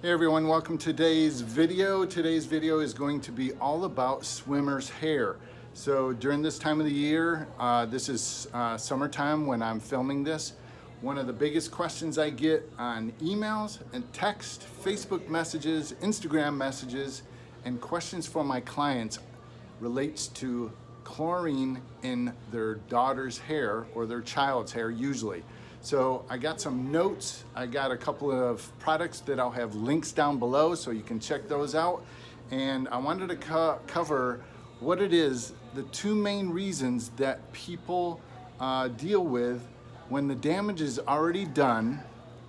Hey everyone, welcome to today's video. Today's video is going to be all about swimmer's hair. So during this time of the year, this is summertime when I'm filming this. One of the biggest questions I get on emails and text, Facebook messages, Instagram messages, and questions from my clients relates to chlorine in their daughter's hair or their child's hair usually. So I got some notes. I got a couple of products that I'll have links down below so you can check those out. And I wanted to cover what it is, the two main reasons that people deal with when the damage is already done.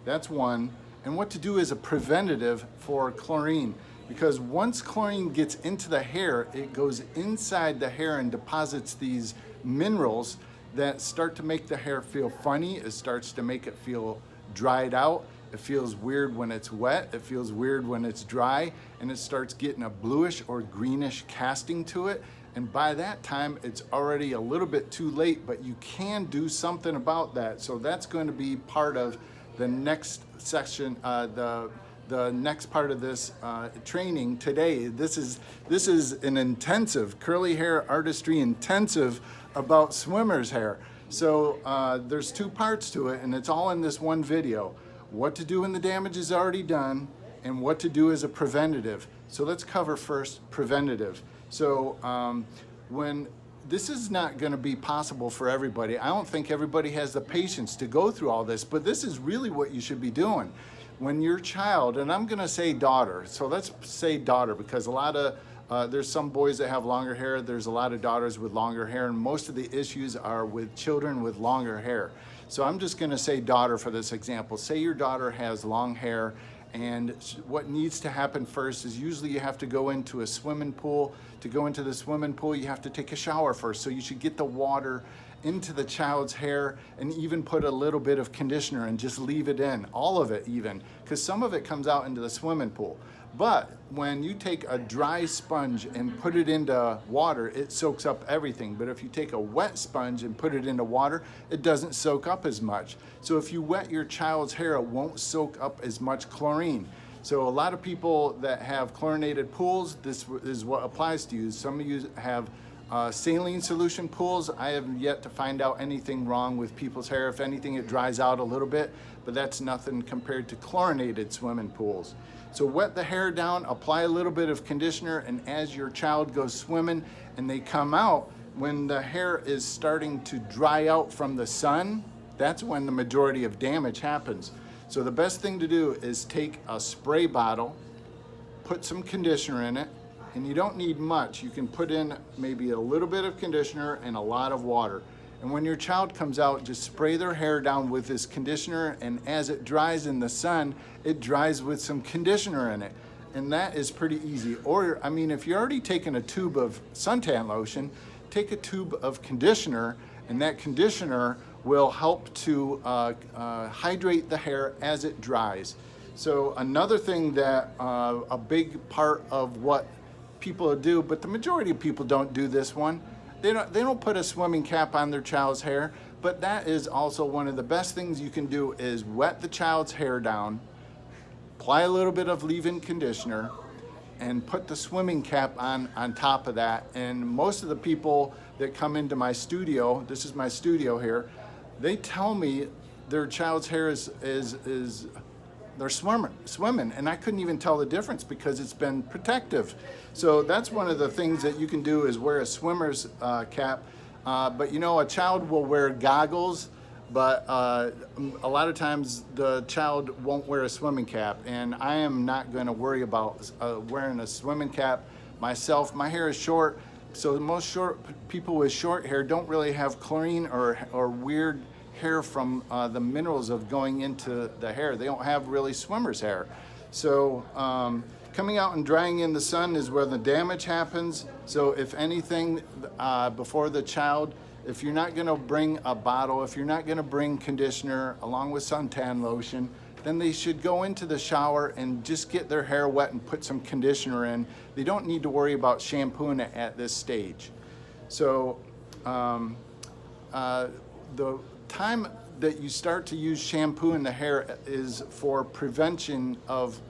That's one. And what to do as a preventative for chlorine. Because once chlorine gets into the hair, it goes inside the hair and deposits these minerals that start to make the hair feel funny. It starts to make it feel dried out. It feels weird when it's wet. It feels weird when it's dry, and it starts getting a bluish or greenish casting to it. And by that time, it's already a little bit too late, but you can do something about that. So that's going to be part of the next section, the next part of this training today. This is an intensive curly hair artistry intensive about swimmer's hair. So there's two parts to it, and it's all in this one video. What to do when the damage is already done, and what to do as a preventative. So let's cover first preventative. So when this is not going to be possible for everybody. I don't think everybody has the patience to go through all this, but this is really what you should be doing. When your child, and I'm going to say daughter, so let's say daughter, because a lot of there's some boys that have longer hair, there's a lot of daughters with longer hair, and most of the issues are with children with longer hair. So I'm just going to say daughter for this example. Say your daughter has long hair, and what needs to happen first is usually you have to go into a swimming pool. To go into the swimming pool, you have to take a shower first. So you should get the water into the child's hair and even put a little bit of conditioner and just leave it in, all of it even, because some of it comes out into the swimming pool. But when you take a dry sponge and put it into water, it soaks up everything. But if you take a wet sponge and put it into water, it doesn't soak up as much. So if you wet your child's hair, it won't soak up as much chlorine. So a lot of people that have chlorinated pools, this is what applies to you. Some of you have saline solution pools. I have yet to find out anything wrong with people's hair. If anything, it dries out a little bit, but that's nothing compared to chlorinated swimming pools. So wet the hair down, apply a little bit of conditioner, and as your child goes swimming and they come out, when the hair is starting to dry out from the sun, that's when the majority of damage happens. So the best thing to do is take a spray bottle, put some conditioner in it, and you don't need much. You can put in maybe a little bit of conditioner and a lot of water. And when your child comes out, just spray their hair down with this conditioner, and as it dries in the sun, it dries with some conditioner in it. And that is pretty easy. Or, I mean, if you're already taking a tube of suntan lotion, take a tube of conditioner, and that conditioner will help to hydrate the hair as it dries. So another thing that a big part of what people do, but the majority of people don't do this one. They don't put a swimming cap on their child's hair, but that is also one of the best things you can do is wet the child's hair down, apply a little bit of leave-in conditioner, and put the swimming cap on top of that. And most of the people that come into my studio, this is my studio here, they tell me their child's hair is they're swimming, and I couldn't even tell the difference because it's been protective. So that's one of the things that you can do is wear a swimmer's cap. But you know, a child will wear goggles, but a lot of times the child won't wear a swimming cap, and I am not going to worry about wearing a swimming cap myself. My hair is short, so most people with short hair don't really have chlorine or weird hair from the minerals of going into the hair. They don't have really swimmer's hair. So coming out and drying in the sun is where the damage happens. So if anything, before the child, if you're not gonna bring a bottle, if you're not gonna bring conditioner along with suntan lotion, then they should go into the shower and just get their hair wet and put some conditioner in. They don't need to worry about shampooing it at this stage. So the time that you start to use shampoo in the hair is for prevention of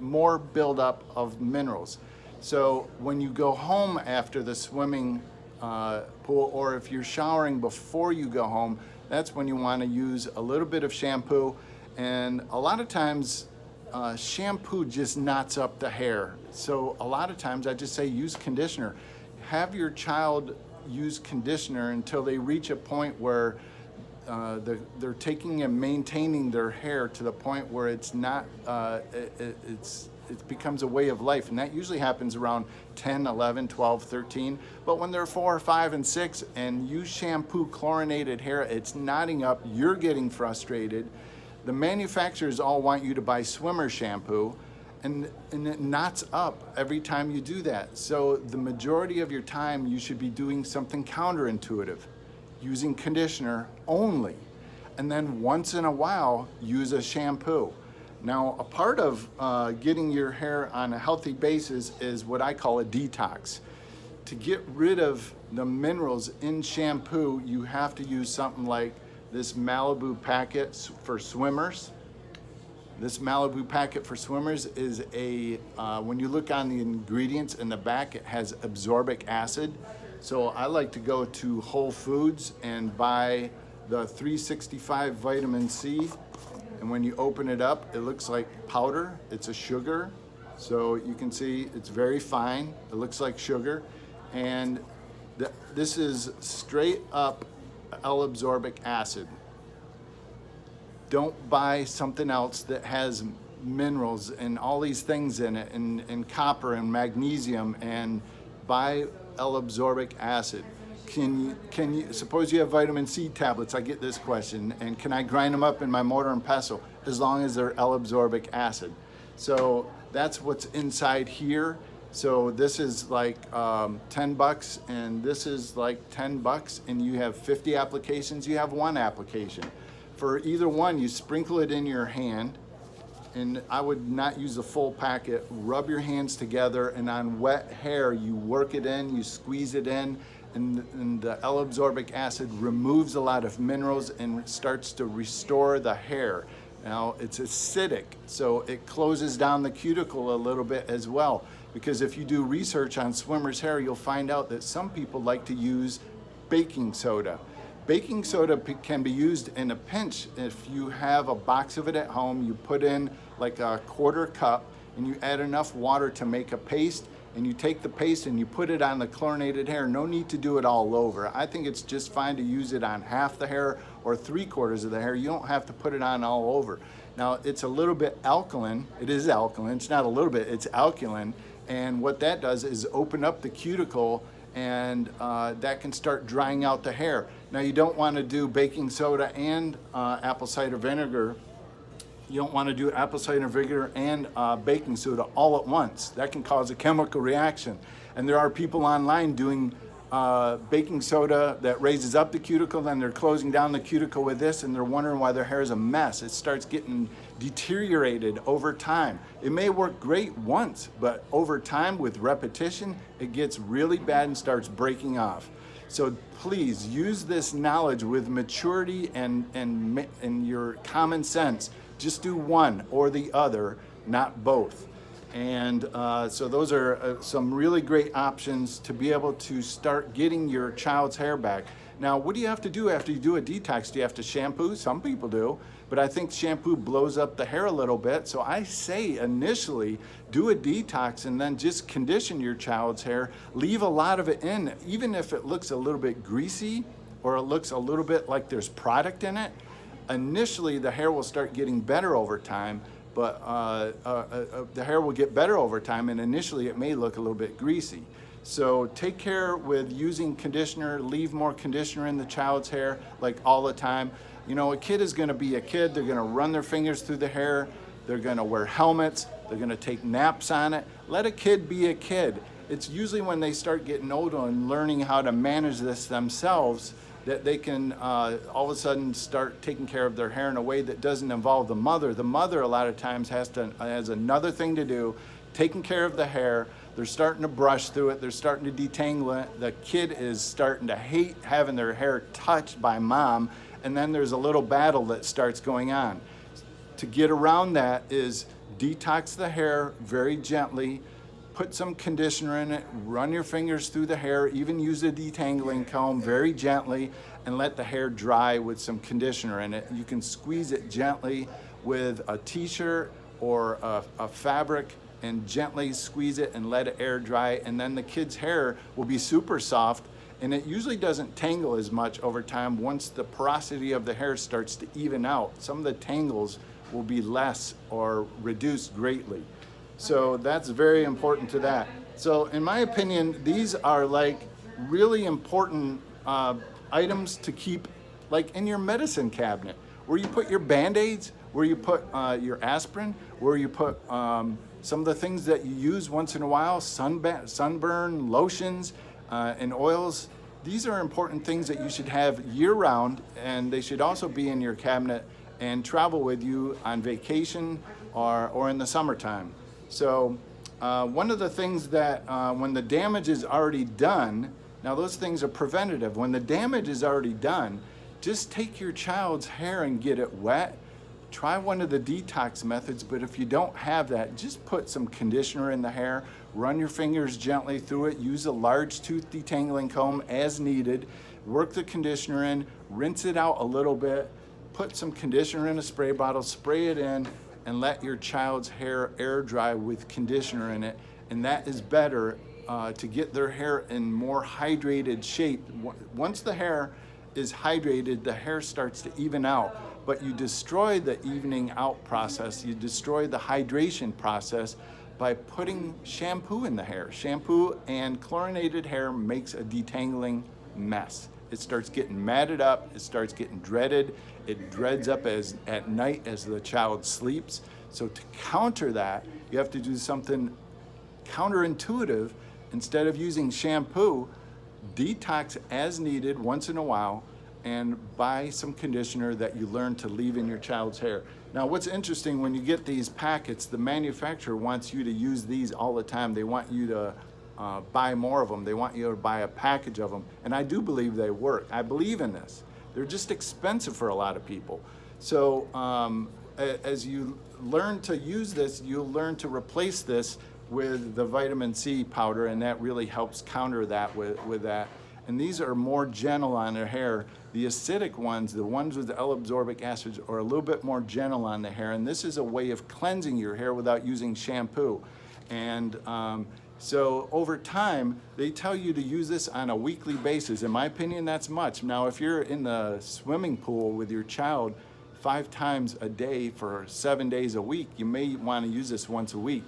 more buildup of minerals. So when you go home after the swimming pool, or if you're showering before you go home, that's when you want to use a little bit of shampoo. And a lot of times shampoo just knots up the hair. So a lot of times I just say use conditioner. Have your child use conditioner until they reach a point where they're taking and maintaining their hair to the point where it's not, it becomes a way of life. And that usually happens around 10, 11, 12, 13. But when they're 4, 5, and 6 and you shampoo chlorinated hair, it's knotting up, you're getting frustrated. The manufacturers all want you to buy swimmer shampoo, and it knots up every time you do that. So the majority of your time you should be doing something counterintuitive, using conditioner only, and then once in a while use a shampoo. Now, a part of getting your hair on a healthy basis is what I call a detox. To get rid of the minerals in shampoo, you have to use something like this Malibu packet for swimmers. This Malibu packet for swimmers is when you look on the ingredients in the back, it has absorbic acid. So I like to go to Whole Foods and buy the 365 vitamin C. And when you open it up, it looks like powder. It's a sugar. So you can see it's very fine. It looks like sugar. And this is straight up L-absorbic acid. Don't buy something else that has minerals and all these things in it, and copper and magnesium, and buy L-absorbic acid. Can you suppose you have vitamin C tablets? I get this question, and can I grind them up in my mortar and pestle? As long as they're L-absorbic acid. So that's what's inside here. So this is like 10 bucks, and this is like 10 bucks, and you have 50 applications. You have one application. For either one, you sprinkle it in your hand, and I would not use a full packet. Rub your hands together, and on wet hair, you work it in, you squeeze it in, and the L-absorbic acid removes a lot of minerals and starts to restore the hair. Now, it's acidic, so it closes down the cuticle a little bit as well. Because if you do research on swimmers' hair, you'll find out that some people like to use baking soda. Baking soda can be used in a pinch. If you have a box of it at home, you put in like a 1/4 cup, and you add enough water to make a paste, and you take the paste and you put it on the chlorinated hair. No need to do it all over. I think it's just fine to use it on half the hair or 3/4 of the hair. You don't have to put it on all over. Now, it's a little bit alkaline. It is alkaline. It's not a little bit, it's alkaline. And what that does is open up the cuticle, and that can start drying out the hair. Now, you don't want to do baking soda and apple cider vinegar. You don't want to do apple cider vinegar and baking soda all at once. That can cause a chemical reaction. And there are people online doing baking soda that raises up the cuticle, then they're closing down the cuticle with this, and they're wondering why their hair is a mess. It starts getting deteriorated over time. It may work great once, but over time with repetition, it gets really bad and starts breaking off. So please use this knowledge with maturity and your common sense. Just do one or the other, not both. And so those are some really great options to be able to start getting your child's hair back. Now, what do you have to do after you do a detox? Do you have to shampoo? Some people do, but I think shampoo blows up the hair a little bit. So I say initially do a detox and then just condition your child's hair. Leave a lot of it in, even if it looks a little bit greasy or it looks a little bit like there's product in it. Initially, the hair will start getting better over time, but the hair will get better over time, and initially it may look a little bit greasy. So take care with using conditioner. Leave more conditioner in the child's hair, like all the time. You know, a kid is going to be a kid. They're going to run their fingers through the hair. They're going to wear helmets. They're going to take naps on it. Let a kid be a kid. It's usually when they start getting older and learning how to manage this themselves that they can all of a sudden start taking care of their hair in a way that doesn't involve the mother. The mother a lot of times has another thing to do, taking care of the hair. They're starting to brush through it. They're starting to detangle it. The kid is starting to hate having their hair touched by mom, and then there's a little battle that starts going on. To get around that is detox the hair very gently, put some conditioner in it, run your fingers through the hair, even use a detangling comb very gently, and let the hair dry with some conditioner in it. You can squeeze it gently with a t-shirt or a fabric and gently squeeze it and let it air dry, and then the kid's hair will be super soft, and it usually doesn't tangle as much over time once the porosity of the hair starts to even out. Some of the tangles will be less or reduced greatly. So that's very important to that. So in my opinion, these are like really important items to keep like in your medicine cabinet, where you put your Band-Aids, where you put your aspirin, where you put some of the things that you use once in a while, sunburn, lotions, and oils. These are important things that you should have year-round, and they should also be in your cabinet and travel with you on vacation or in the summertime. So one of the things that when the damage is already done, now those things are preventative. When the damage is already done, just take your child's hair and get it wet. Try one of the detox methods, but if you don't have that, just put some conditioner in the hair, run your fingers gently through it, use a large tooth detangling comb as needed, work the conditioner in, rinse it out a little bit, put some conditioner in a spray bottle, spray it in, and let your child's hair air dry with conditioner in it. And that is better to get their hair in more hydrated shape. Once the hair is hydrated, the hair starts to even out, but you destroy the evening out process, you destroy the hydration process by putting shampoo in the hair. Shampoo and chlorinated hair makes a detangling mess. It starts getting matted up, it starts getting dreaded, it dreads up at night as the child sleeps. So to counter that, you have to do something counterintuitive. Instead of using shampoo, detox as needed once in a while, and buy some conditioner that you learn to leave in your child's hair. Now what's interesting, when you get these packets, the manufacturer wants you to use these all the time. They want you to buy more of them. They want you to buy a package of them. And I do believe they work. I believe in this. They're just expensive for a lot of people. So as you learn to use this, you'll learn to replace this with the vitamin C powder, and that really helps counter that with that. And these are more gentle on their hair. The acidic ones, the ones with the L-absorbic acids, are a little bit more gentle on the hair, and this is a way of cleansing your hair without using shampoo. And so over time, they tell you to use this on a weekly basis. In my opinion, that's much. Now, if you're in the swimming pool with your child 5 times a day for 7 days a week, you may want to use this once a week.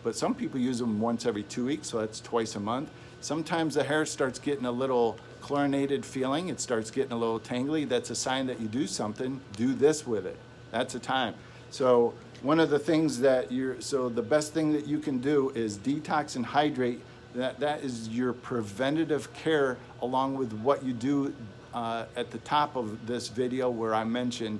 But some people use them once every 2 weeks, so that's twice a month. Sometimes the hair starts getting a little chlorinated feeling, it starts getting a little tangly. That's a sign that you do something. Do this with it. That's a time. So one of the things that the best thing that you can do is detox and hydrate. That is your preventative care, along with what you do at the top of this video where I mentioned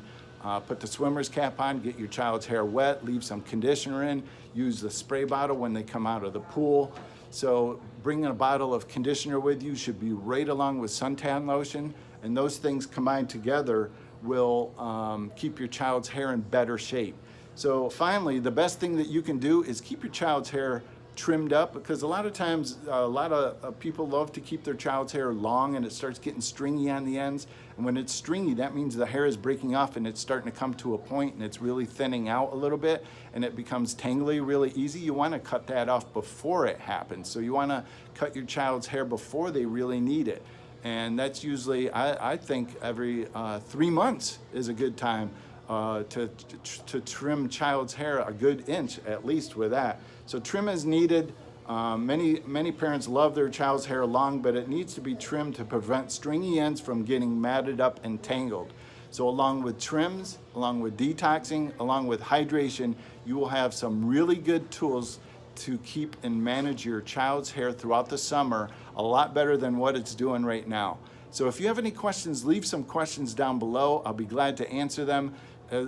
put the swimmer's cap on, get your child's hair wet, leave some conditioner in, use the spray bottle when they come out of the pool. So bringing a bottle of conditioner with you should be right along with suntan lotion, and those things combined together will keep your child's hair in better shape. So finally, the best thing that you can do is keep your child's hair trimmed up, because a lot of times a lot of people love to keep their child's hair long and it starts getting stringy on the ends, and when it's stringy, that means the hair is breaking off and it's starting to come to a point and it's really thinning out a little bit and it becomes tangly really easy. You want to cut that off before it happens. So you want to cut your child's hair before they really need it, and that's usually I think every 3 months is a good time to trim child's hair a good inch at least with that. So trim is needed. Many parents love their child's hair long, but it needs to be trimmed to prevent stringy ends from getting matted up and tangled. So along with trims, along with detoxing, along with hydration, you will have some really good tools to keep and manage your child's hair throughout the summer, a lot better than what it's doing right now. So if you have any questions, leave some questions down below. I'll be glad to answer them,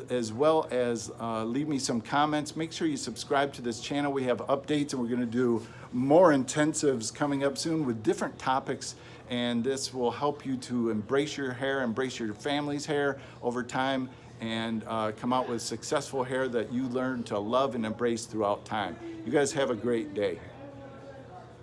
as well as leave me some comments. Make sure you subscribe to this channel. We have updates, and we're going to do more intensives coming up soon with different topics, and this will help you to embrace your hair, embrace your family's hair over time, and come out with successful hair that you learn to love and embrace throughout time. You guys have a great day.